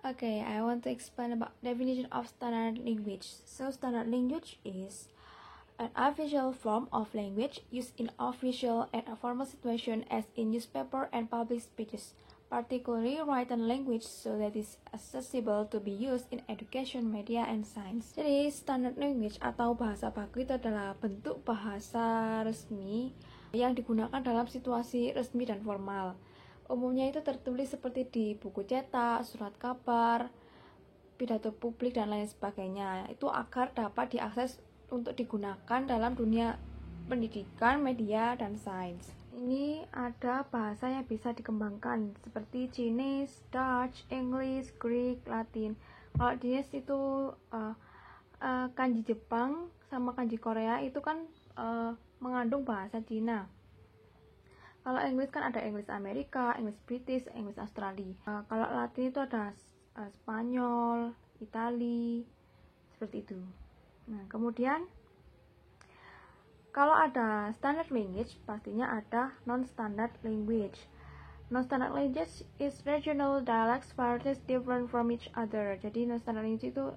Okay, I want to explain about definition of standard language. So standard language is an official form of language used in official and formal situations as in newspaper and public speeches, particularly written language so that is accessible to be used in education, media, and science. Jadi standard language atau bahasa baku itu adalah bentuk bahasa resmi yang digunakan dalam situasi resmi dan formal. Umumnya itu tertulis seperti di buku cetak, surat kabar, pidato publik, dan lain sebagainya. Itu agar dapat diakses untuk digunakan dalam dunia pendidikan, media, dan sains. Ini ada bahasa yang bisa dikembangkan seperti Chinese, Dutch, English, Greek, Latin. Kalau Chinese itu kanji Jepang sama kanji Korea itu kan mengandung bahasa Cina. Kalau Inggris kan ada Inggris Amerika, Inggris British, Inggris Australia. Kalau Latin itu ada Spanyol, Itali, seperti itu. Nah, kemudian kalau ada standard language, pastinya ada non-standard language. Non-standard language is regional dialects varieties different from each other. Jadi non-standard language itu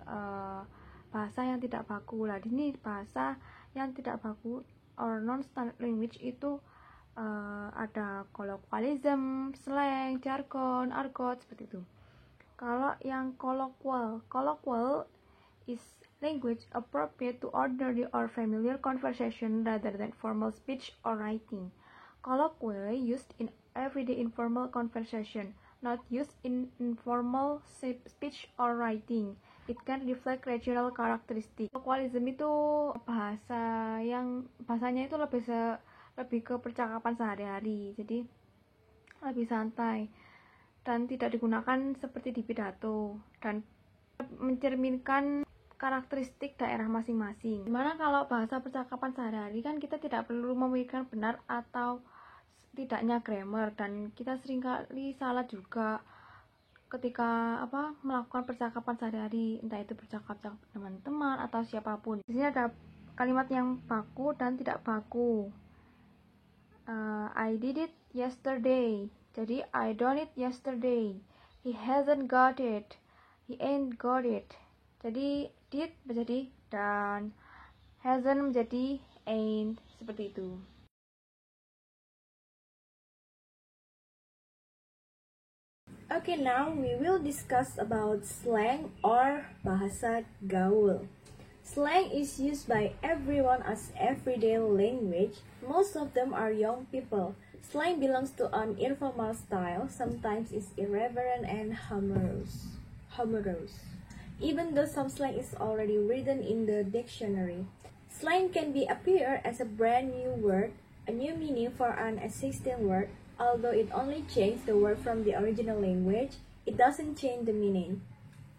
bahasa yang tidak baku. Lah, ini bahasa yang tidak baku or non-standard language itu ada colloquialism, slang, jargon, argot, seperti itu. Kalau yang colloquial is language appropriate to ordinary or familiar conversation rather than formal speech or writing. Colloquial used in everyday informal conversation, not used in informal speech or writing. It can reflect regional characteristic. Colloquialism itu bahasanya itu lebih ke percakapan sehari-hari, jadi lebih santai dan tidak digunakan seperti di pidato dan mencerminkan karakteristik daerah masing-masing. Dimana kalau bahasa percakapan sehari-hari kan kita tidak perlu memikirkan benar atau tidaknya grammar, dan kita seringkali salah juga ketika melakukan percakapan sehari-hari, entah itu bercakap-cakap dengan teman atau siapapun. Di sini ada kalimat yang baku dan tidak baku. I did it yesterday. Jadi I done it yesterday. He hasn't got it. He ain't got it. Jadi did menjadi done, hasn't menjadi ain't, seperti itu. Okay, now we will discuss about slang or bahasa gaul. Slang is used by everyone as everyday language. Most of them are young people. Slang belongs to an informal style, sometimes is irreverent and humorous. Even though some slang is already written in the dictionary. Slang can appear as a brand new word, a new meaning for an existing word. Although it only changed the word from the original language, it doesn't change the meaning.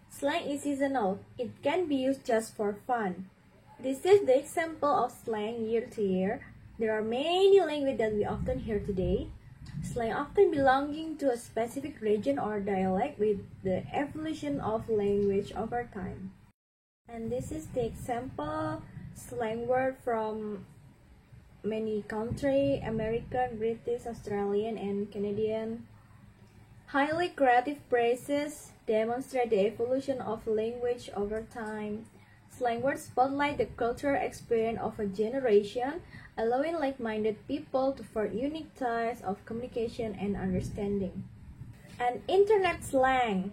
Slang is seasonal. It can be used just for fun. This is the example of slang year to year. There are many languages that we often hear today. Slang often belonging to a specific region or dialect with the evolution of language over time. And this is the example slang word from many countries: American, British, Australian, and Canadian. Highly creative phrases demonstrate the evolution of language over time. Slang words spotlight the cultural experience of a generation, allowing like-minded people to form unique ties of communication and understanding. And internet slang.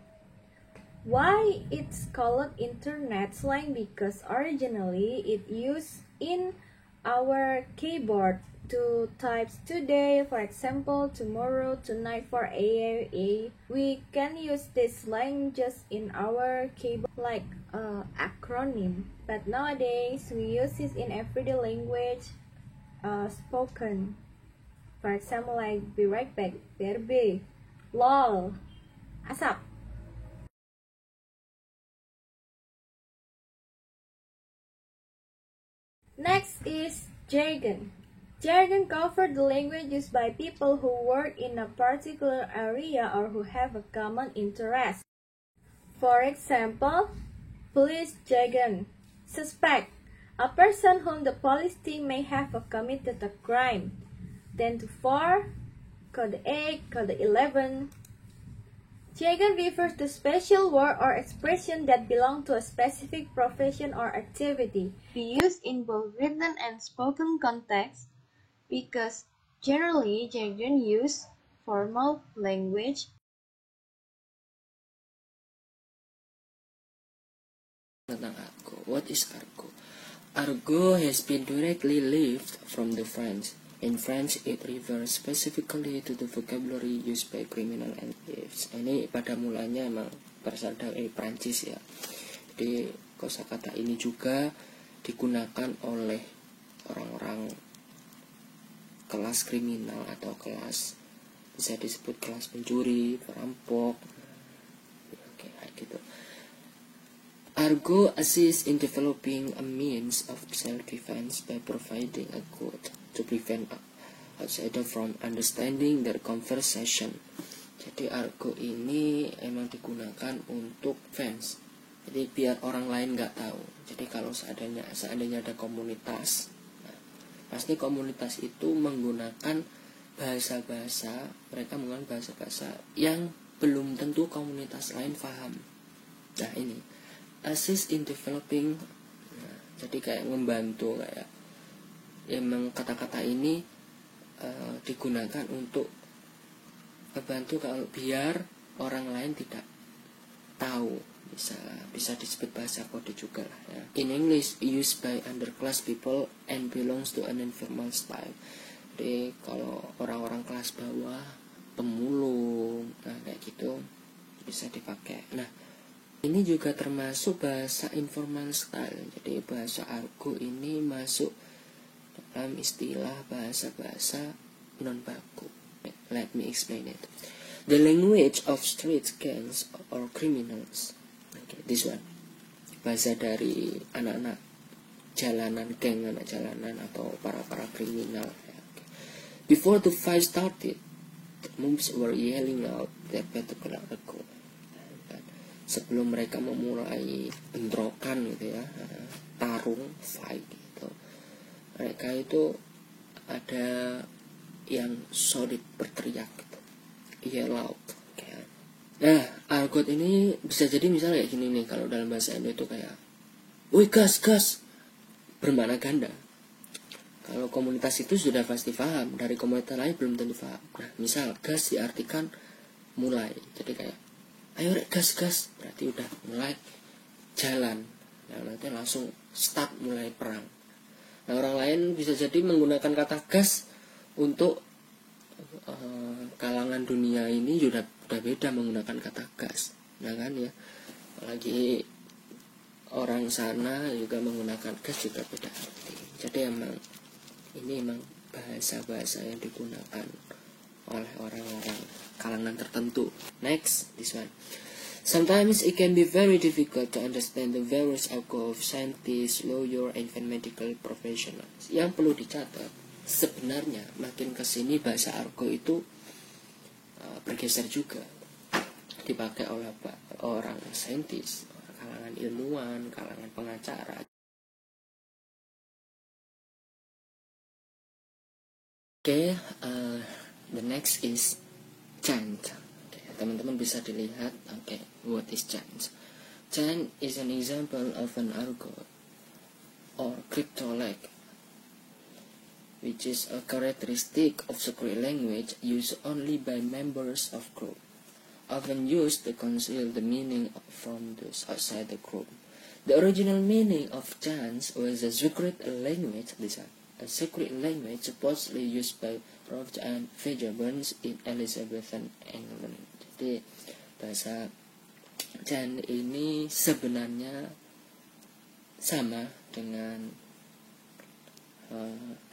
Why it's called internet slang? Because originally it used in our keyboard to type today, for example, tomorrow, tonight for AA. We can use this slang just in our keyboard like acronym. But nowadays we use it in everyday language spoken. For example, like be right back, BRB, lol, asap. Next is jargon. Jargon covers the language used by people who work in a particular area or who have a common interest. For example, police jargon. Suspect, a person whom the police team may have committed a crime. 10 to 4, code 8, code 11. Jargon refers to special word or expression that belong to a specific profession or activity. Be used in both written and spoken contexts because generally jargon use formal language. Tentang argo. What is argo? Argo has been directly derived from the French. In French, it refers specifically to the vocabulary used by criminal and thieves. Ini pada mulanya emang berasal dari Prancis ya. Jadi kosakata ini juga digunakan oleh orang-orang kelas kriminal atau kelas, bisa disebut kelas pencuri, perampok, oke, kayak gitu. Argo assists in developing a means of self-defense by providing a code to prevent outsider from understanding their conversation. Jadi argo ini emang digunakan untuk fans. Jadi biar orang lain nggak tahu. Jadi kalau seandainya ada komunitas, nah, pasti komunitas itu menggunakan bahasa-bahasa, mereka menggunakan bahasa-bahasa yang belum tentu komunitas lain paham. Nah ini assist in developing, nah, jadi kayak membantu, kayak emang kata-kata ini digunakan untuk membantu kalau biar orang lain tidak tahu, bisa disebut bahasa kode juga lah ya. In English used by underclass people and belongs to an informal style. Jadi kalau orang-orang kelas bawah, pemulung, nah kayak gitu bisa dipakai. Nah ini juga termasuk bahasa informal style. Jadi bahasa argo ini masuk dalam istilah bahasa-bahasa non baku. Let me explain it. The language of street gangs or criminals. Okay, this one. Bahasa dari anak-anak jalanan, geng anak jalanan atau para kriminal. Okay. Before the fight started, the moves were yelling out their particular argo. Sebelum mereka memulai bentrokan gitu ya, tarung, fight gitu, mereka itu ada yang solid berteriak gitu, yell out kayak. Nah argot ini bisa jadi misalnya kayak gini nih, kalau dalam bahasa Indo itu kayak woi gas, bermakna ganda. Kalau komunitas itu sudah pasti paham, dari komunitas lain belum tentu paham. Nah misal gas diartikan mulai, jadi kayak ayo rek gas, berarti udah mulai jalan. Nah nanti langsung start mulai perang. Nah orang lain bisa jadi menggunakan kata gas untuk kalangan dunia ini udah beda menggunakan kata gas, nah kan ya. Apalagi orang sana juga menggunakan gas juga beda arti. Jadi ini emang bahasa-bahasa yang digunakan oleh orang-orang kalangan tertentu. Next, this one. Sometimes it can be very difficult to understand the various argo of scientists, lawyer, and even medical professionals. Yang perlu dicatat, sebenarnya makin kesini bahasa argo itu bergeser juga, dipakai oleh orang saintis, kalangan ilmuwan, kalangan pengacara. Okay, the next is chant. Okay, teman-teman bisa dilihat. Okay, what is chant? Chant is an example of an argo or cryptolog, which is a characteristic of secret language used only by members of group, often used to conceal the meaning from those outside the group. The original meaning of chant was a secret language. A secret language supposedly used by Roth and Fairbairns in Elizabethan England. Jadi bahasa chant ini sebenarnya sama dengan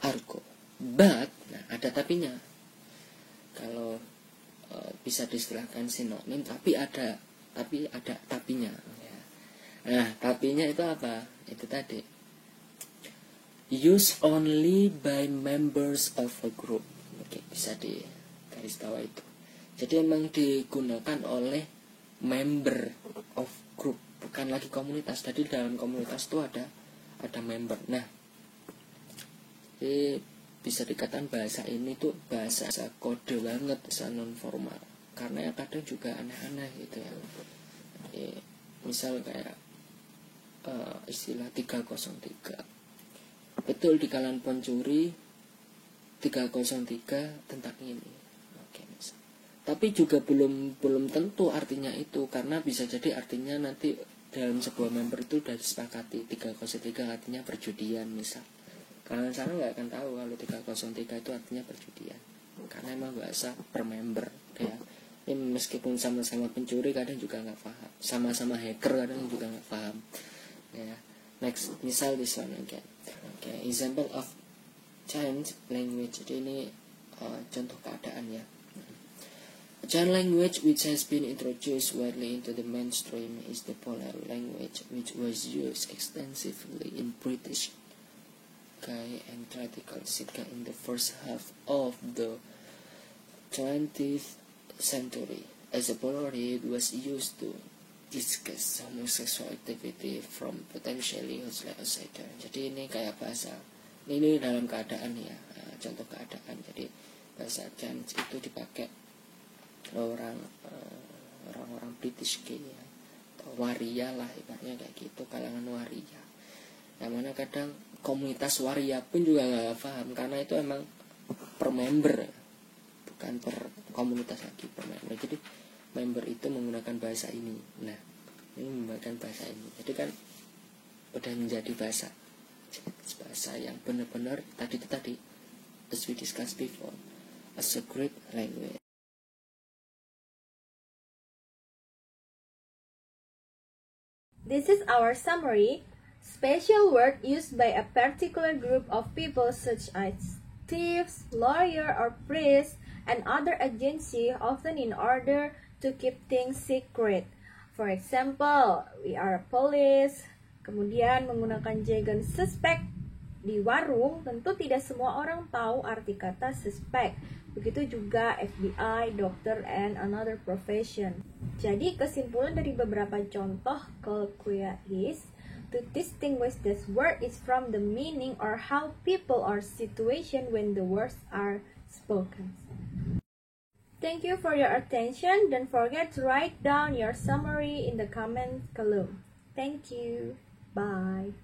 argo, but nah ada tapinya. Kalau bisa diistilahkan sinonim, tapi ada tapinya. Nah tapinya itu apa? Itu tadi, used only by members of a group. Oke, bisa di garis bawah itu. Jadi emang digunakan oleh member of group, bukan lagi komunitas. Tadi dalam komunitas itu ada member. Nah, jadi bisa dikatakan bahasa ini tuh bahasa kode banget, bahasa non formal. karena kadang juga aneh-aneh gitu ya. Misal kayak istilah 303, betul di kalangan pencuri 303 tentang ini. Oke, misal. Tapi juga belum tentu artinya itu, karena bisa jadi artinya nanti dalam sebuah member itu sudah disepakati 303 artinya perjudian misal. Kalian sana nggak akan tahu kalau 303 itu artinya perjudian, karena emang bahasa per member ya. Ini meskipun sama-sama pencuri kadang juga nggak paham, sama-sama hacker kadang juga nggak paham ya. Next, misal this one again. Okay, example of change language. Jadi ini contoh keadaan ya. A giant language which has been introduced widely into the mainstream is the Polar language, which was used extensively in British and theatrical cinema in the first half of the 20th century. As a Polar, it was used to discuss homosexual activity from potentially hostile outsider. Jadi ini kayak bahasa, ini dalam keadaan ya, contoh keadaan. Jadi bahasa chance itu dipakai orang-orang British ya, atau waria lah ibaratnya kayak gitu, kalangan waria. Yang mana kadang komunitas waria pun juga nggak paham, karena itu emang per member, bukan per komunitas lagi, per member. Jadi member itu menggunakan bahasa ini. Nah, ini menggunakan bahasa ini. Jadi kan udah menjadi bahasa yang benar-benar tadi as we discussed before, as a great language. This is our summary. Special word used by a particular group of people such as thieves, lawyer or priest, and other agency, often in order to keep things secret. For example, we are police, kemudian menggunakan jargon suspect di warung, tentu tidak semua orang tahu arti kata suspect. Begitu juga FBI, dokter, and another profession. Jadi kesimpulan dari beberapa contoh colloquia is to distinguish this word is from the meaning or how people or situation when the words are spoken. Thank you for your attention. Don't forget to write down your summary in the comment column. Thank you. Bye.